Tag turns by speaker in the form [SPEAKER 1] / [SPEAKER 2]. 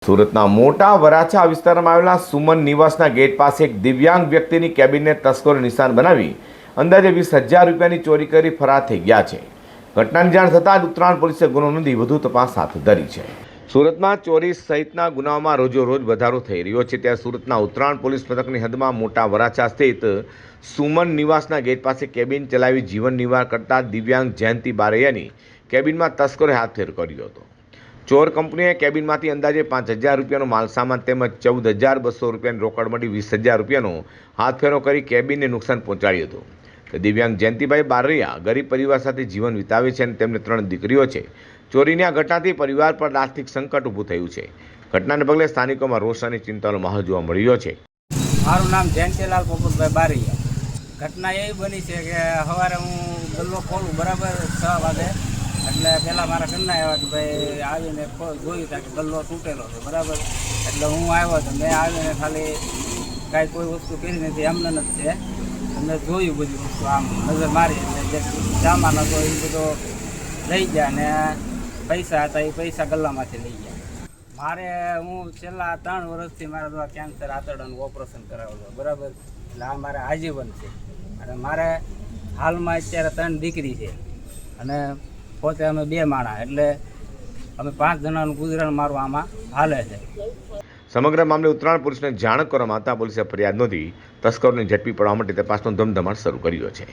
[SPEAKER 1] સુરતના મોટા વરાછા વિસ્તારમાં આવેલા સુમન નિવાસના ગેટ પાસે એક દિવ્યાંગ વ્યક્તિની કેબિનને તસ્કરોએ નિશાન બનાવી અંદાજે 20,000 રૂપિયાની ચોરી કરી ફરાર થઈ ગયા છે. ઘટનાની જાણ થતાં જ ઉત્તરાયણ પોલીસે ગુનો નોંધી વધુ તપાસ હાથ ધરી છે. સુરતમાં ચોરી સહિતના ગુનાઓમાં રોજેરોજ વધારો થઈ રહ્યો છે. ત્યારે સુરતના ઉત્તરાયણ પોલીસ મથકની હદમાં મોટા વરાછા સ્થિત સુમન નિવાસના ગેટ પાસે કેબિન ચલાવી જીવન નિર્વાહ કરતા દિવ્યાંગ જયંતિ બારૈયાની કેબિનમાં તસ્કરોએ હાથફેરો કર્યો હતો. ચોર કંપનીએ કેબિનમાંથી અંદાજે 5,000 રૂપિયાનો માલસામાન તેમજ 14,200 રૂપિયાની રોકડ મળી 20,000 રૂપિયાનો હાથફેરો કરી કેબિનને નુકસાન પહોંચાડ્યું હતું. દિવ્યાંગ જયંતિભાઈ બારૈયા ગરીબ પરિવાર સાથે જીવન વિતાવે છે અને તેમને 3 દીકરીઓ છે. ચોરીની આ ઘટનાથી પરિવાર પર આર્થિક સંકટ ઊભું થયું છે. ઘટનાને પગલે સ્થાનિકોમાં રોષ અને ચિંતાનો માહોલ જોવા મળી રહ્યો છે.
[SPEAKER 2] મારું નામ જયંતિલાલ પોપટભાઈ બારૈયા. ઘટના એવી બની છે કે સવારે હું ગલ્લો ખોલું બરાબર 6 વાગે, એટલે પહેલાં મારા ઘરના આવ્યા કે ભાઈ આવીને જોયું ત્યાં કે ગલ્લો તૂટેલો છે બરાબર. એટલે હું આવ્યો તો મેં આવીને ખાલી કાંઈ કોઈ વસ્તુ કરી નથી, એમને નથી છે. મેં જોયું બધી વસ્તુ આમ નજર મારી એટલે જે સામાન હતો એ બધો લઈ ગયા ને પૈસા હતા એ પૈસા ગલ્લામાંથી લઈ ગયા. મારે હું છેલ્લા 3 વર્ષથી મારા દ્વારા કેન્સર આંતરડાનું ઓપરેશન કરાવેલું બરાબર. એટલે આ મારે આજીવન છે અને મારે હાલમાં અત્યારે 3 દીકરી છે અને પોતે અમે 2 માણા, એટલે અમે 5 જણાનું ગુજરાન મારું આમાં હાલે છે.
[SPEAKER 1] સમગ્ર મામલે ઉત્તરાયણ પોલીસને જાણ કરવામાં આવતા પોલીસે ફરિયાદ નોંધી તસ્કરોને ઝડપી પાડવા માટે તપાસનો ધમધમાટ શરૂ કર્યો છે.